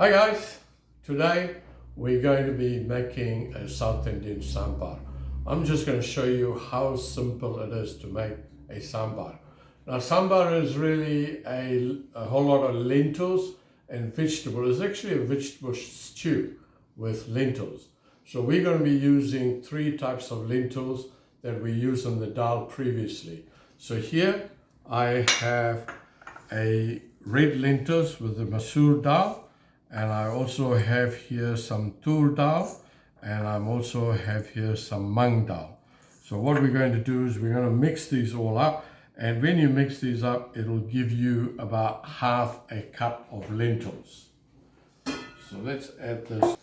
Hi guys, today we're going to be making a South Indian sambar. I'm just going to show you how simple it is to make a sambar. Now sambar is really a whole lot of lentils and vegetables. It's actually a vegetable stew with lentils. So we're going to be using three types of lentils that we used in the dhal previously. So here I have a red lentils with the masoor dal. And I also have here some toor dal, and I also have here some mung dal. So what we're going to do is we're going to mix these all up, and when you mix these up, it'll give you about half a cup of lentils. So let's add this.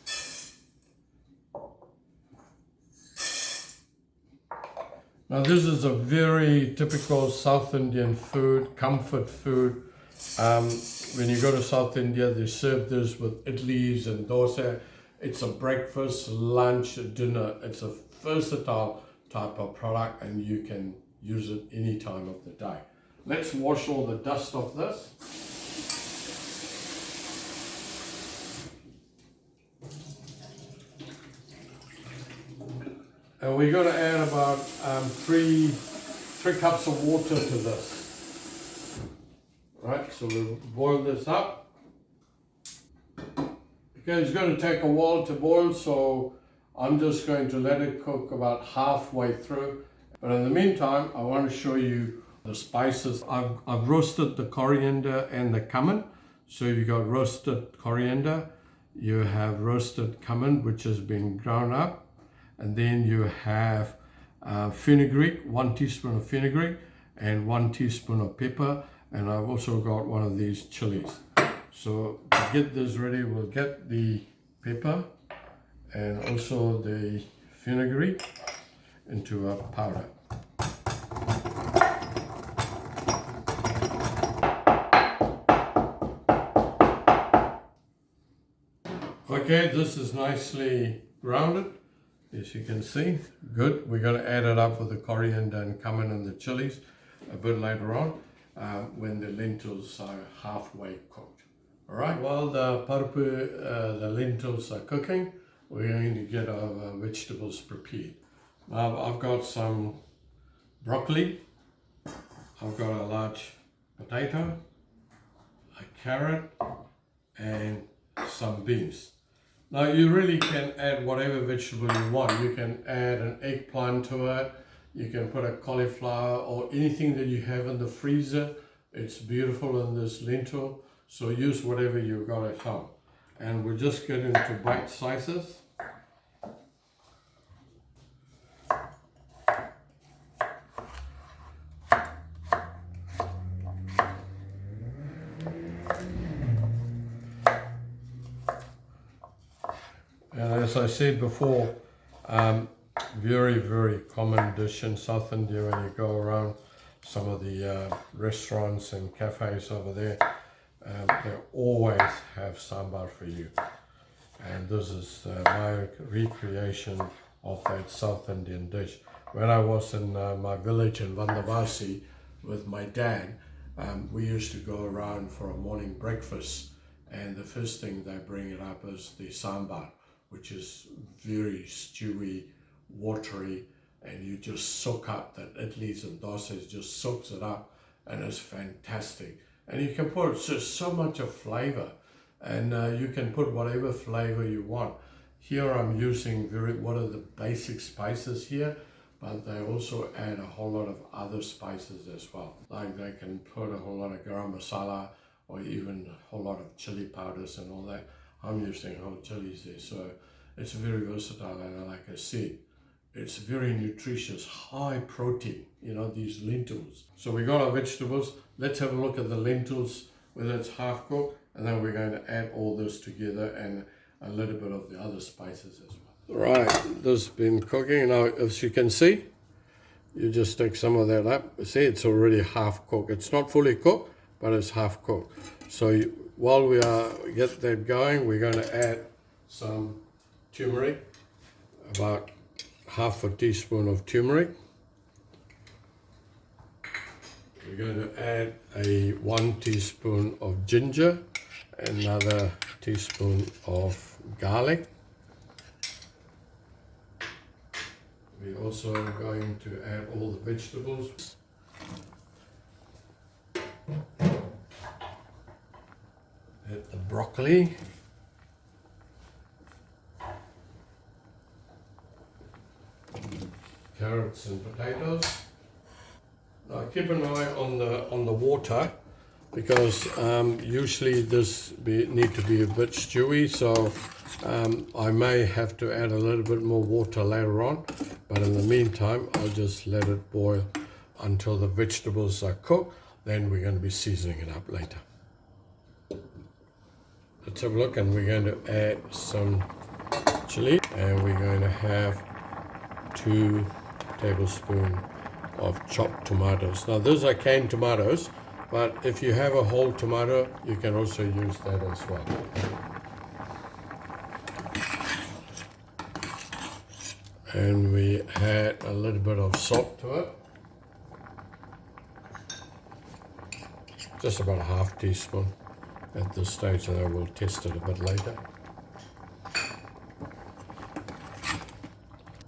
Now this is a very typical South Indian food, comfort food. When you go to South India, they serve this with idlis and dosa. It's a breakfast, lunch, dinner. It's a versatile type of product, and you can use it any time of the day. Let's wash all the dust off this. And we're going to add about 3 cups of water to this. Right, so we'll boil this up. Okay, it's going to take a while to boil, so I'm just going to let it cook about halfway through. But in the meantime, I want to show you the spices. I've roasted the coriander and the cumin. So you got roasted coriander, you have roasted cumin, which has been ground up, and then you have fenugreek, 1 teaspoon of fenugreek, and 1 teaspoon of pepper. And I've also got one of these chilies. So to get this ready, we'll get the pepper and also the fenugreek into a powder. Okay, this is nicely grounded, as you can see. Good. We're going to add it up with the coriander and cumin and the chilies a bit later on. When the lentils are halfway cooked. All right, while the lentils are cooking, we're going to get our vegetables prepared. Now I've got some broccoli, I've got a large potato, a carrot, and some beans. Now you really can add whatever vegetable you want. You can add an eggplant to it. You can put a cauliflower or anything that you have in the freezer. It's beautiful in this lentil, so use whatever you've got at home. And we'll just get into bite sizes. And as I said before, very, very common dish in South India when you go around some of the restaurants and cafes over there. They always have sambar for you. And this is my recreation of that South Indian dish. When I was in my village in 𝗤𝗲𝗴𝗏𝗲𝗀 with my dad, we used to go around for a morning breakfast, and the first thing they bring it up is the sambar, which is very stewy, watery, and you just soak up that idlis and dosas, just soaks it up, and it's fantastic. And you can put just so much of flavor, and you can put whatever flavor you want. Here I'm using one of the basic spices here, but they also add a whole lot of other spices as well. Like they can put a whole lot of garam masala, or even a whole lot of chili powders and all that. I'm using whole chilies there, so it's very versatile, and like I said, it's very nutritious, high protein, you know, these lentils. So we got our vegetables. Let's have a look at the lentils, whether it's half cooked, and then we're going to add all this together and a little bit of the other spices as well. Right, this has been cooking. Now, as you can see, you just take some of that up. See, it's already half cooked. It's not fully cooked, but it's half cooked. So while we get that going, we're going to add some turmeric, about half a teaspoon of turmeric. We're going to add 1 teaspoon of ginger, another teaspoon of garlic. We're also going to add all the vegetables. Add the broccoli. Carrots and potatoes. Now keep an eye on the water, because usually this need to be a bit stewy, so I may have to add a little bit more water later on, but in the meantime I'll just let it boil until the vegetables are cooked. Then we're going to be seasoning it up later. Let's have a look, and we're going to add some chili, and we're going to have 2 tablespoons of chopped tomatoes. Now these are canned tomatoes, but if you have a whole tomato, you can also use that as well. And we add a little bit of salt to it. Just about a half teaspoon at this stage, and then we'll test it a bit later.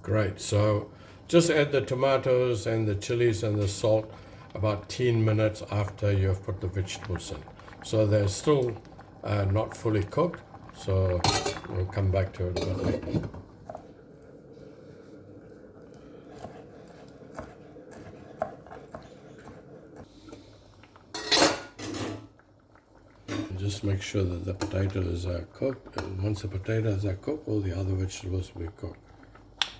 Great, so just add the tomatoes and the chilies and the salt about 10 minutes after you have put the vegetables in. So they're still not fully cooked, so we'll come back to it a bit later. And just make sure that the potatoes are cooked, and once the potatoes are cooked, all the other vegetables will be cooked.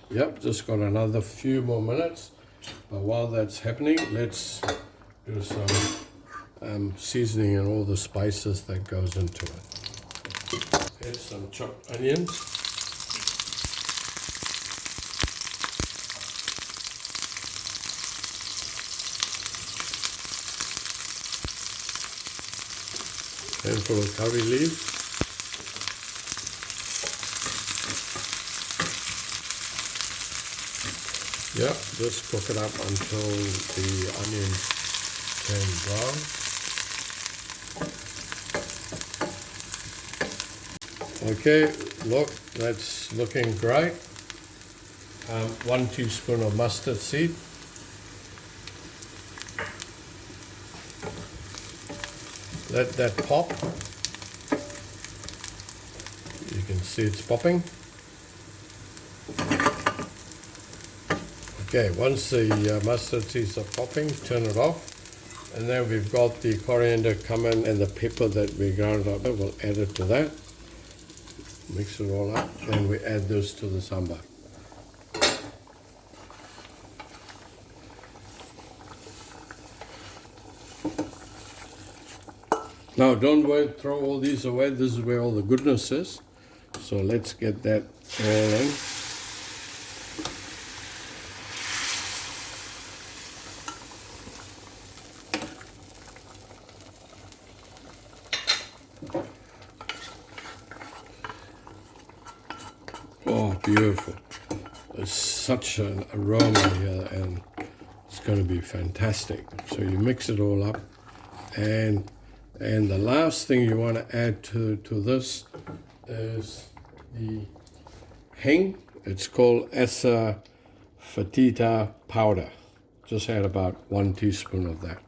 Yep, just got another few more minutes, but while that's happening, let's do some seasoning and all the spices that goes into it. Add some chopped onions. Handful of curry leaves. Yeah, just cook it up until the onions turn brown. Okay, look, that's looking great. 1 teaspoon of mustard seed. Let that pop. You can see it's popping. Okay, once the mustard seeds are popping, turn it off. And then we've got the coriander, cumin, and the pepper that we ground up. We'll add it to that. Mix it all up, and we add this to the sambhar. Now, don't throw all these away. This is where all the goodness is. So let's get that all in. Oh, beautiful. There's such an aroma here, and it's going to be fantastic. So you mix it all up, and the last thing you want to add to this is the hing. It's called asafetida powder. Just add about 1 teaspoon of that.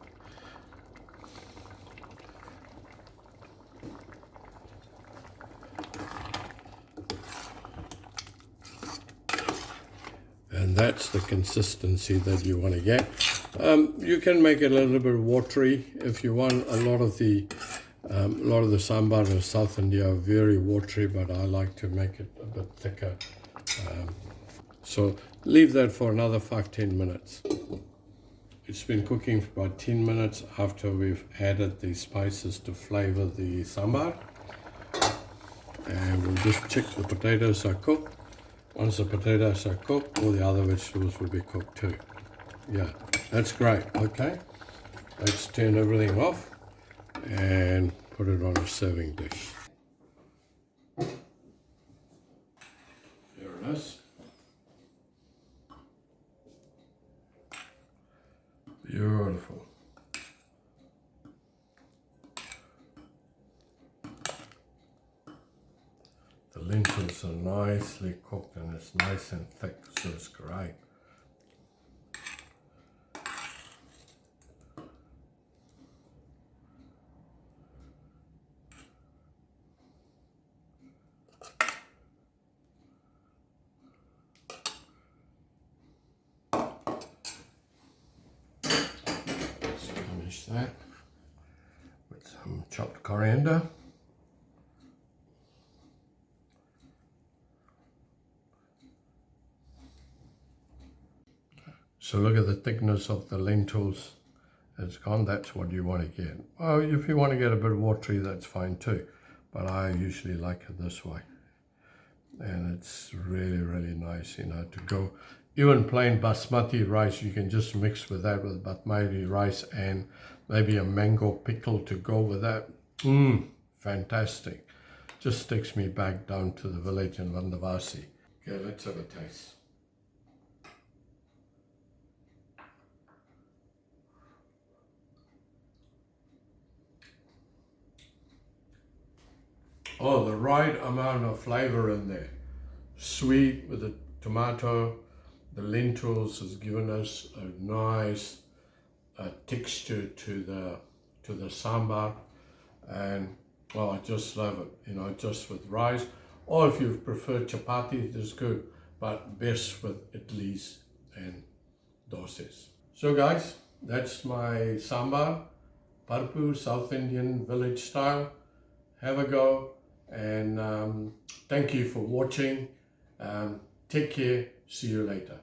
And that's the consistency that you want to get. You can make it a little bit watery if you want. A lot of the sambhar in South India are very watery, but I like to make it a bit thicker. So leave that for another 5-10 minutes. It's been cooking for about 10 minutes after we've added the spices to flavor the sambhar. And we'll just check the potatoes are cooked. Once the potatoes are cooked, all the other vegetables will be cooked too. Yeah, that's great. Okay, let's turn everything off and put it on a serving dish. There it is. Beautiful. lentils are nicely cooked and it's nice and thick, so it's great. Let's finish that with some chopped coriander. So look at the thickness of the lentils. It's gone. That's what you want to get. Well, if you want to get a bit watery, that's fine too. But I usually like it this way. And it's really, really nice, you know, to go. Even plain basmati rice, you can just mix with that with basmati rice and maybe a mango pickle to go with that. Fantastic. Just takes me back down to the village in 𝗦𝗲𝗴𝗏𝗂𝗏𝗏. Okay, let's have a taste. Oh, the right amount of flavor in there. Sweet with the tomato. The lentils has given us a nice texture to the sambhar, and well, I just love it. You know, just with rice, or if you prefer chapati, it's good, but best with 𝗤𝗲𝗏𝗏𝗀𝗏s and dosas. So guys, that's my sambhar, parpu, South Indian village style. Have a go, and thank you for watching. Take care. See you later.